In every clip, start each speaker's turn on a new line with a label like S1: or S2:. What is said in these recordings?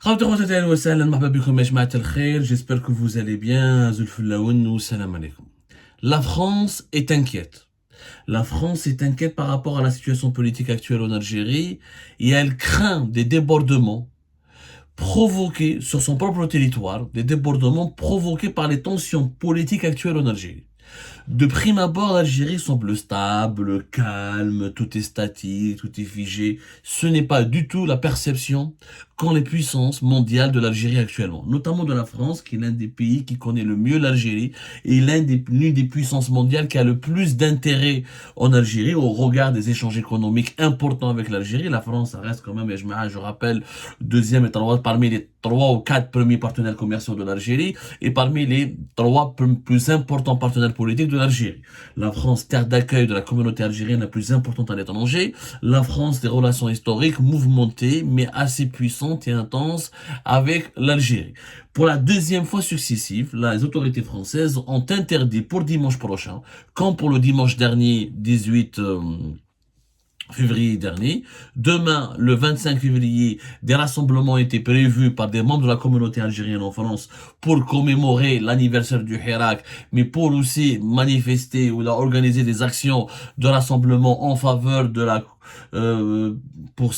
S1: J'espère que vous allez bien. Salam alaikum. La France est inquiète. La France est inquiète par rapport à la situation politique actuelle en Algérie et elle craint des débordements provoqués sur son propre territoire, des débordements provoqués par les tensions politiques actuelles en Algérie. De prime abord, l'Algérie semble stable, calme, tout est statique, tout est figé. Ce n'est pas du tout la perception qu'ont les puissances mondiales de l'Algérie actuellement, notamment de la France, qui est l'un des pays qui connaît le mieux l'Algérie et l'une des puissances mondiales qui a le plus d'intérêt en Algérie au regard des échanges économiques importants avec l'Algérie. La France, ça reste quand même, je rappelle, deuxième et parmi les 3 ou 4 premiers partenaires commerciaux de l'Algérie et parmi les 3 plus importants partenaires politiques de l'Algérie. La France, terre d'accueil de la communauté algérienne la plus importante à l'étranger. La France, des relations historiques mouvementées mais assez puissantes et intenses avec l'Algérie. Pour la deuxième fois successive, les autorités françaises ont interdit pour dimanche prochain, comme pour le dimanche dernier, 18 février dernier. Demain, le 25 février, des rassemblements étaient prévus par des membres de la communauté algérienne en France pour commémorer l'anniversaire du Hirak, mais pour aussi manifester ou organiser des actions de rassemblement en faveur de la pour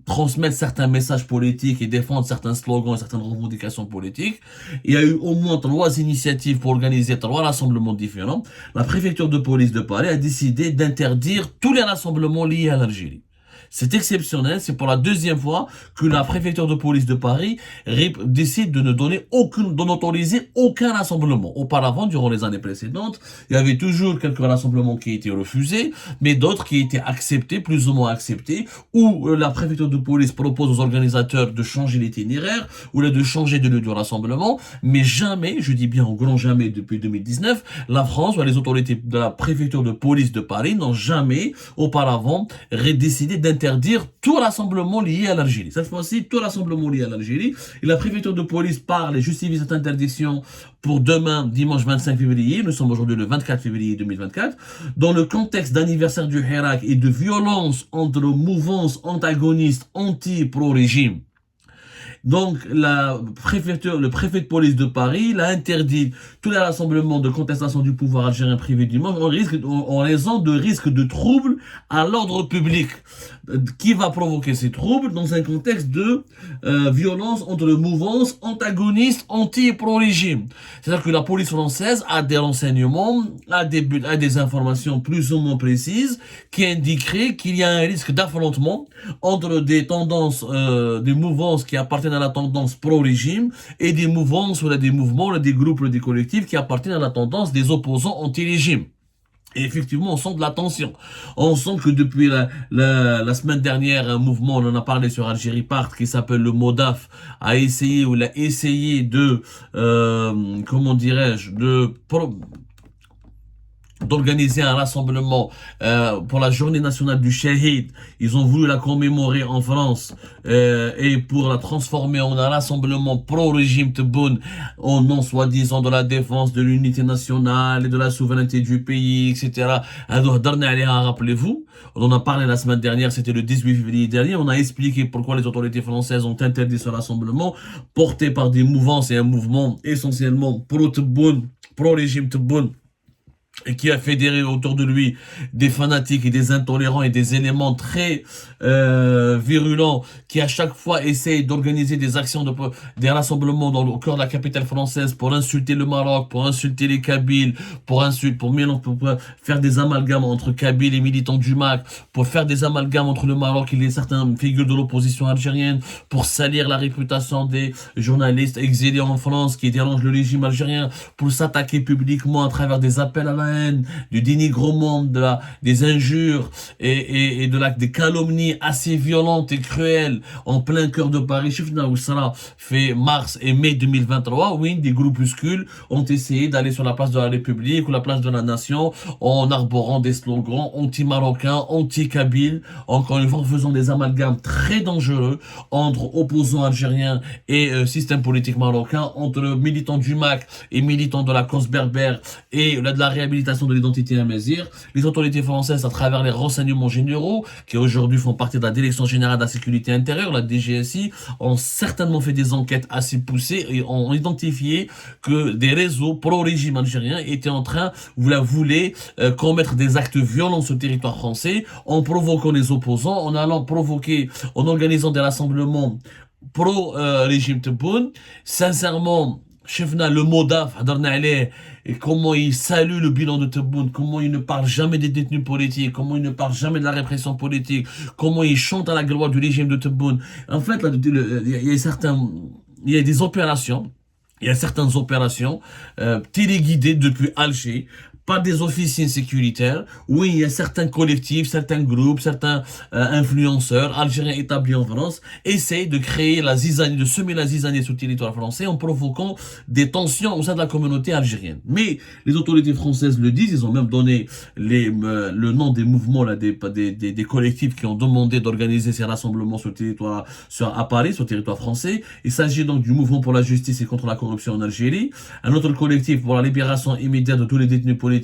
S1: transmettre certains messages politiques et défendre certains slogans et certaines revendications politiques. Il y a eu au moins 3 initiatives pour organiser 3 rassemblements différents. La préfecture de police de Paris a décidé d'interdire tous les rassemblements liés à l'Algérie. C'est exceptionnel, c'est pour la deuxième fois que la préfecture de police de Paris décide de ne n'autoriser aucun rassemblement. Auparavant, durant les années précédentes, il y avait toujours quelques rassemblements qui étaient refusés, mais d'autres qui étaient acceptés, plus ou moins acceptés, où la préfecture de police propose aux organisateurs de changer l'itinéraire, ou de changer de lieu de rassemblement, mais jamais, je dis bien au grand jamais depuis 2019, la France ou les autorités de la préfecture de police de Paris n'ont jamais auparavant décidé d'interdire tout rassemblement lié à l'Algérie. Cette fois-ci, tout rassemblement lié à l'Algérie. Et la préfecture de police parle et justifie cette interdiction pour demain, dimanche 25 février. Nous sommes aujourd'hui le 24 février 2024. Dans le contexte d'anniversaire du Hirak et de violence entre mouvances antagonistes anti-pro-régime. Donc, le préfet de police de Paris l'a interdit tous les rassemblements de contestation du pouvoir algérien privé dimanche en raison de risques de troubles à l'ordre public. Qui va provoquer ces troubles dans un contexte de violence entre mouvances antagonistes anti et pro-régime. C'est-à-dire que la police française a des renseignements, a des informations plus ou moins précises qui indiqueraient qu'il y a un risque d'affrontement entre des tendances, des mouvances qui appartiennent à la tendance pro-régime et des mouvances ou des mouvements, des groupes ou des collectifs qui appartiennent à la tendance des opposants anti-régime. Et effectivement, on sent de la tension. On sent que depuis la semaine dernière, un mouvement, on en a parlé sur Algérie Part, qui s'appelle le MODAF, a essayé de, comment dirais-je, d'organiser un rassemblement pour la journée nationale du Shahid. Ils ont voulu la commémorer en France et pour la transformer en un rassemblement pro-régime Tebboune au nom soi-disant de la défense de l'unité nationale et de la souveraineté du pays, etc. Rappelez-vous, on en a parlé la semaine dernière, c'était le 18 février dernier, on a expliqué pourquoi les autorités françaises ont interdit ce rassemblement porté par des mouvances et un mouvement essentiellement pro-Tebboune, pro-régime Tebboune, et qui a fédéré autour de lui des fanatiques et des intolérants et des éléments très virulents qui à chaque fois essayent d'organiser des actions, des rassemblements au cœur de la capitale française pour insulter le Maroc, pour insulter les Kabyles, pour faire des amalgames entre Kabyles et militants du MAC, pour faire des amalgames entre le Maroc et certaines figures de l'opposition algérienne, pour salir la réputation des journalistes exilés en France qui dérangent le régime algérien, pour s'attaquer publiquement à travers des appels à la haine, du dénigrement, des injures et des calomnies assez violentes et cruelles en plein cœur de Paris. Chifna Oussara fait mars et mai 2023, oui, des groupuscules ont essayé d'aller sur la place de la République ou la place de la Nation en arborant des slogans anti-marocains, anti-kabyles, encore une fois en faisant des amalgames très dangereux entre opposants algériens et système politique marocain, entre militants du MAC et militants de la cause berbère et de la réhabilitation réhabilitation de l'identité amazigh. Les autorités françaises, à travers les renseignements généraux, qui aujourd'hui font partie de la Direction générale de la sécurité intérieure, la DGSI, ont certainement fait des enquêtes assez poussées et ont identifié que des réseaux pro-régime algérien étaient en train, voulaient commettre des actes violents sur le territoire français en provoquant les opposants, en allant provoquer, en organisant des rassemblements pro-régime Tebboune. Sincèrement, chefna le MODAF, et comment il salue le bilan de Tebboune, comment il ne parle jamais des détenus politiques, comment il ne parle jamais de la répression politique, comment il chante à la gloire du régime de Tebboune. En fait, il y a des opérations, il y a certaines opérations téléguidées depuis Alger par des officiers sécuritaires. Oui, il y a certains collectifs, certains groupes, certains influenceurs algériens établis en France essayent de créer la zizanie, de semer la zizanie sur le territoire français en provoquant des tensions au sein de la communauté algérienne. Mais les autorités françaises le disent, ils ont même donné le nom des mouvements, là, des collectifs qui ont demandé d'organiser ces rassemblements sur le territoire, à Paris, sur le territoire français. Il s'agit donc du mouvement pour la justice et contre la corruption en Algérie, un autre collectif pour la libération immédiate de tous les détenus politiques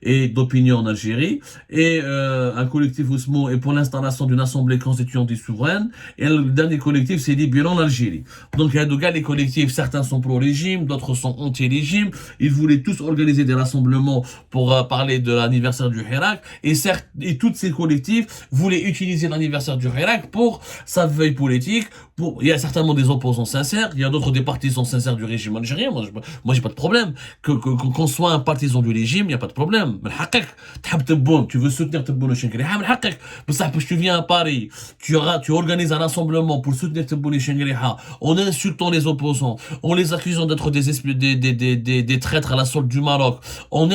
S1: et d'opinion en Algérie, et un collectif Ousmo est pour l'installation d'une assemblée constituante et souveraine, et le dernier collectif c'est Libérons l'Algérie. Donc les collectifs, certains sont pro-régime, d'autres sont anti-régime, ils voulaient tous organiser des rassemblements pour parler de l'anniversaire du Hirak, et tous ces collectifs voulaient utiliser l'anniversaire du Hirak pour sa veille politique. Il y a certainement des opposants sincères, il y a d'autres des partisans sincères du régime algérien. Moi j'ai pas de problème qu'on soit un partisan du régime, il n'y a pas de problème. Tu veux soutenir Tebboune et Chengriham, tu viens à Paris, tu organises un rassemblement pour soutenir Tebboune et Chengriham en insultant les opposants, en les accusant d'être des traîtres à la solde du Maroc, en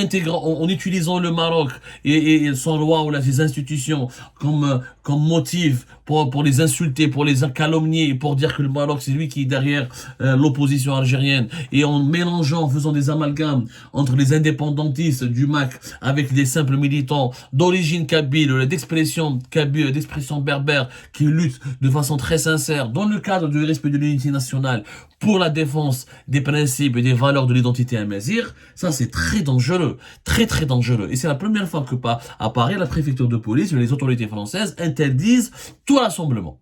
S1: utilisant le Maroc et son roi ou ses institutions comme motif pour les insulter, pour les calomnier, pour dire que le Maroc c'est lui qui est derrière l'opposition algérienne, et en mélangeant, en faisant des amalgames entre les indépendantistes du MAC avec des simples militants d'origine kabyle, d'expression kabyle, d'expression berbère, qui luttent de façon très sincère dans le cadre du respect de l'unité nationale pour la défense des principes et des valeurs de l'identité amazigh. Ça c'est très dangereux, très très dangereux, et c'est la première fois que à Paris, la préfecture de police et les autorités françaises interdisent tout rassemblement.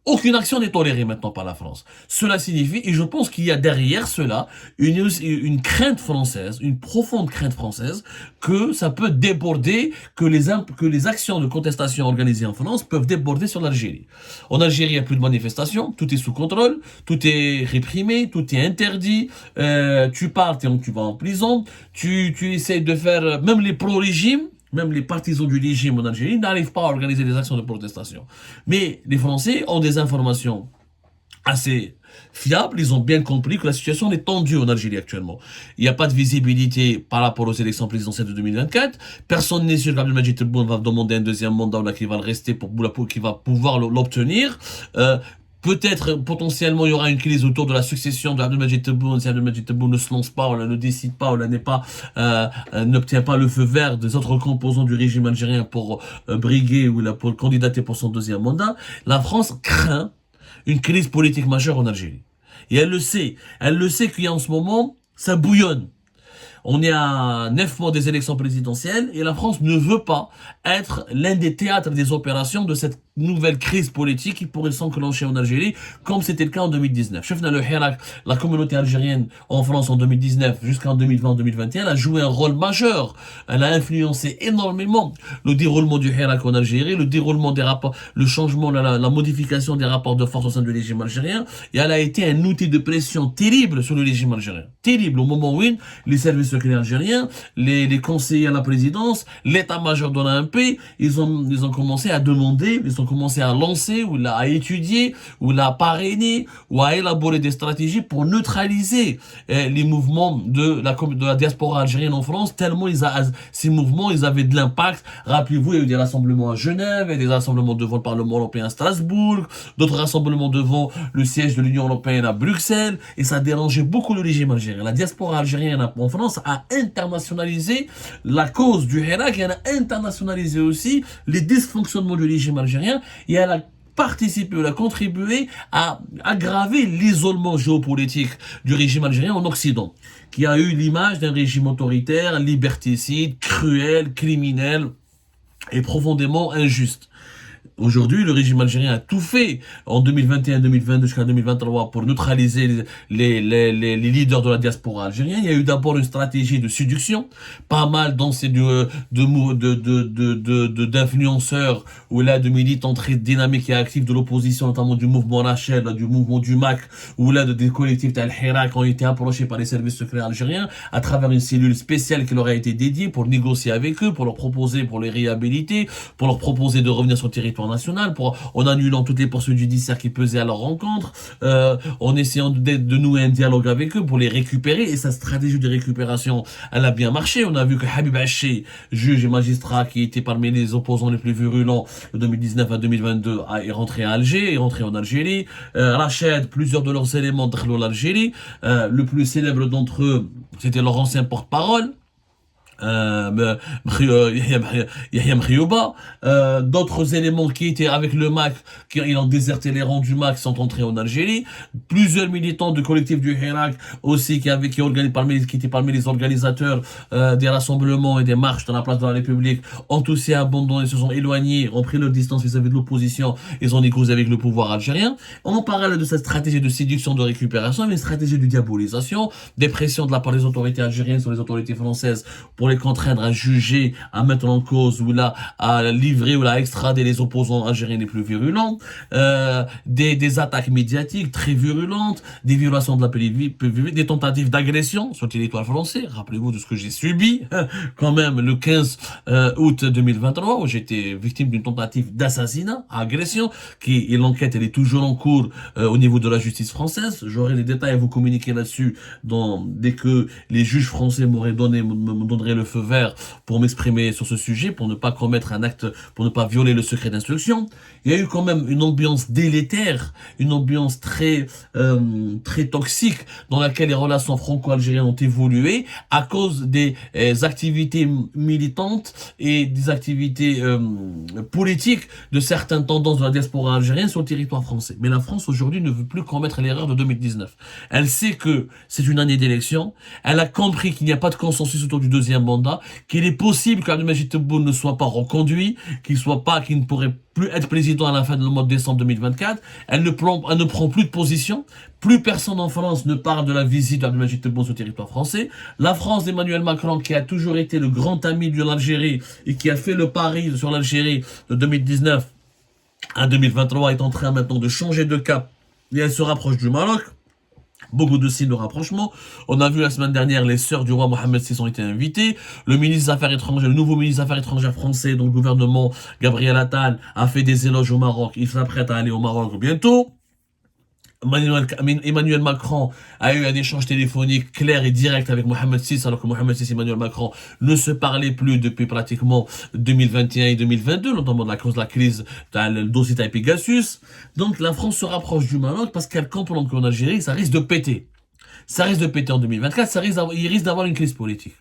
S1: Aucune action n'est tolérée maintenant par la France. Cela signifie, et je pense qu'il y a derrière cela une crainte française, une profonde crainte française, que ça peut déborder, que les actions de contestation organisées en France peuvent déborder sur l'Algérie. En Algérie, il n'y a plus de manifestations, tout est sous contrôle, tout est réprimé, tout est interdit, tu pars, tu vas en prison, tu essaies de faire, même les pro-régimes, même les partisans du régime en Algérie n'arrivent pas à organiser des actions de protestation. Mais les Français ont des informations assez fiables, ils ont bien compris que la situation est tendue en Algérie actuellement. Il n'y a pas de visibilité par rapport aux élections présidentielles de 2024. Personne n'est sûr qu'Abdelmadjid Tebboune va demander un deuxième mandat ou qu'il va le rester qu'il va pouvoir l'obtenir. Peut-être, potentiellement, il y aura une crise autour de la succession de Abdelmadjid Tebboune. Si Abdelmadjid Tebboune ne se lance pas, ou ne décide pas, ou n'obtient pas le feu vert des autres composants du régime algérien pour briguer ou pour candidater pour son deuxième mandat, la France craint une crise politique majeure en Algérie. Et elle le sait. Elle le sait qu'il y a en ce moment, ça bouillonne. On est à 9 mois des élections présidentielles et la France ne veut pas être l'un des théâtres des opérations de cette nouvelle crise politique qui pourrait s'enclencher en Algérie, comme c'était le cas en 2019. Chef le Hirak, la communauté algérienne en France en 2019 jusqu'en 2020-2021, a joué un rôle majeur. Elle a influencé énormément le déroulement du Hirak en Algérie, le déroulement des rapports, le changement, la modification des rapports de force au sein du régime algérien, et elle a été un outil de pression terrible sur le régime algérien. Terrible, au moment où les services secrets algériens, les conseillers à la présidence, l'état-major de l'AMP, ils ont commencé à demander, ils ont commencé à lancer, ou à étudier, ou à parrainer, ou à élaborer des stratégies pour neutraliser les mouvements de la diaspora algérienne en France, tellement ces mouvements, ils avaient de l'impact. Rappelez-vous, il y a eu des rassemblements à Genève, il y a des rassemblements devant le Parlement européen à Strasbourg, d'autres rassemblements devant le siège de l'Union européenne à Bruxelles, et ça dérangeait beaucoup le régime algérien. La diaspora algérienne en France a internationalisé la cause du Hirak, et elle a internationalisé aussi les dysfonctionnements du régime algérien, et elle a participé, elle a contribué à aggraver l'isolement géopolitique du régime algérien en Occident, qui a eu l'image d'un régime autoritaire, liberticide, cruel, criminel et profondément injuste. Aujourd'hui, le régime algérien a tout fait en 2021, 2022 jusqu'à 2023 pour neutraliser les leaders de la diaspora algérienne. Il y a eu d'abord une stratégie de séduction, pas mal d'influenceurs ou là de militants très dynamiques et actifs de l'opposition, notamment du mouvement Rachel, du mouvement du MAC ou là des collectifs Al Hirak qui ont été approchés par les services secrets algériens à travers une cellule spéciale qui leur a été dédiée pour négocier avec eux, pour leur proposer, pour les réhabiliter, pour leur proposer de revenir sur le territoire national, en annulant toutes les poursuites judiciaires qui pesaient à leur rencontre, en essayant de nouer un dialogue avec eux pour les récupérer. Et sa stratégie de récupération, elle a bien marché. On a vu que Habib Haché, juge et magistrat qui était parmi les opposants les plus virulents de 2019 à 2022, est rentré à Alger, est rentré en Algérie. Rachid, plusieurs de leurs éléments de l'Algérie. Le plus célèbre d'entre eux, c'était leur ancien porte-parole. Yahya Mkhiyouba, d'autres éléments qui étaient avec le MAC, qui ont déserté les rangs du MAC, sont entrés en Algérie. Plusieurs militants du collectif du Hirak aussi qui étaient parmi les organisateurs des rassemblements et des marches dans la place de la République ont aussi abandonné, se sont éloignés, ont pris leur distance vis-à-vis de l'opposition, ils ont négocié avec le pouvoir algérien. En parallèle de cette stratégie de séduction, de récupération, il y a une stratégie de diabolisation, des pressions de la part des autorités algériennes sur les autorités françaises pour les contraindre à juger, à mettre en cause ou là à livrer ou à extrader les opposants algériens les plus virulents, des attaques médiatiques très virulentes, des violations de la paix publique, des tentatives d'agression sur le territoire français. Rappelez-vous de ce que j'ai subi quand même le 15 août 2023 où j'étais victime d'une tentative d'assassinat, agression, et l'enquête elle est toujours en cours au niveau de la justice française. J'aurai les détails à vous communiquer là-dessus dès que les juges français me donneraient le feu vert pour m'exprimer sur ce sujet, pour ne pas commettre un acte, pour ne pas violer le secret d'instruction. Il y a eu quand même une ambiance délétère, une ambiance très toxique dans laquelle les relations franco-algériennes ont évolué à cause des activités militantes et des activités politiques de certaines tendances de la diaspora algérienne sur le territoire français. Mais la France aujourd'hui ne veut plus commettre l'erreur de 2019. Elle sait que c'est une année d'élection, elle a compris qu'il n'y a pas de consensus autour du deuxième mandat, qu'il est possible qu'Abdelmajid Tebboune ne soit pas reconduit, qu'il ne pourrait plus être président à la fin du mois de décembre 2024. Elle ne prend plus de position. Plus personne en France ne parle de la visite d'Abdelmajid Tebboune sur le territoire français. La France d'Emmanuel Macron, qui a toujours été le grand ami de l'Algérie et qui a fait le pari sur l'Algérie de 2019 à 2023, est en train maintenant de changer de cap et elle se rapproche du Maroc. Beaucoup de signes de rapprochement. On a vu la semaine dernière les sœurs du roi Mohamed VI ont été invitées. Le ministre des Affaires étrangères, le nouveau ministre des Affaires étrangères français, donc le gouvernement Gabriel Attal, a fait des éloges au Maroc. Il s'apprête à aller au Maroc bientôt. Emmanuel Macron a eu un échange téléphonique clair et direct avec Mohamed VI, alors que Mohamed VI et Emmanuel Macron ne se parlaient plus depuis pratiquement 2021 et 2022, notamment à cause de la crise du dossier Taï Pegasus. Donc la France se rapproche du Maroc parce qu'elle comprend qu'en Algérie, ça risque de péter. Ça risque de péter en 2024, il risque d'avoir une crise politique.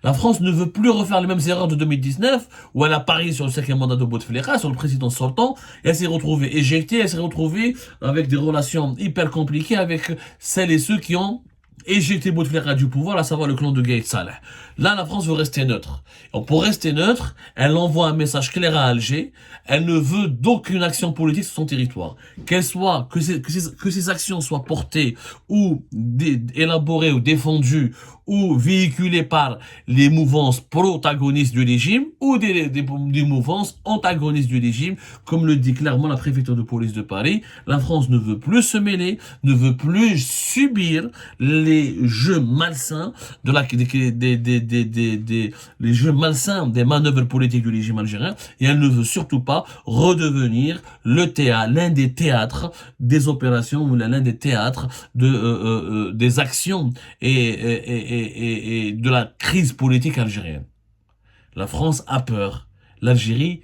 S1: La France ne veut plus refaire les mêmes erreurs de 2019, où elle a parié sur le 5e mandat de Bouteflika, sur le président sortant, et elle s'est retrouvée éjectée, elle s'est retrouvée avec des relations hyper compliquées avec celles et ceux qui ont éjecté Bouteflika du pouvoir, à savoir le clan de Gaït Saleh. Là, la France veut rester neutre. Et pour rester neutre, elle envoie un message clair à Alger. Elle ne veut d'aucune action politique sur son territoire. Que ces actions soient portées ou élaborées ou défendues ou véhiculées par les mouvances protagonistes du régime ou des mouvances antagonistes du régime, comme le dit clairement la préfecture de police de Paris. La France ne veut plus se mêler, ne veut plus subir les jeux malsains les jeux malsains des manœuvres politiques du régime algérien, et elle ne veut surtout pas redevenir l'un des théâtres des opérations ou l'un des théâtres des actions et de la crise politique algérienne. La France a peur. L'Algérie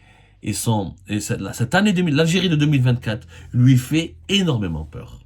S1: cette année l'Algérie de 2024 lui fait énormément peur.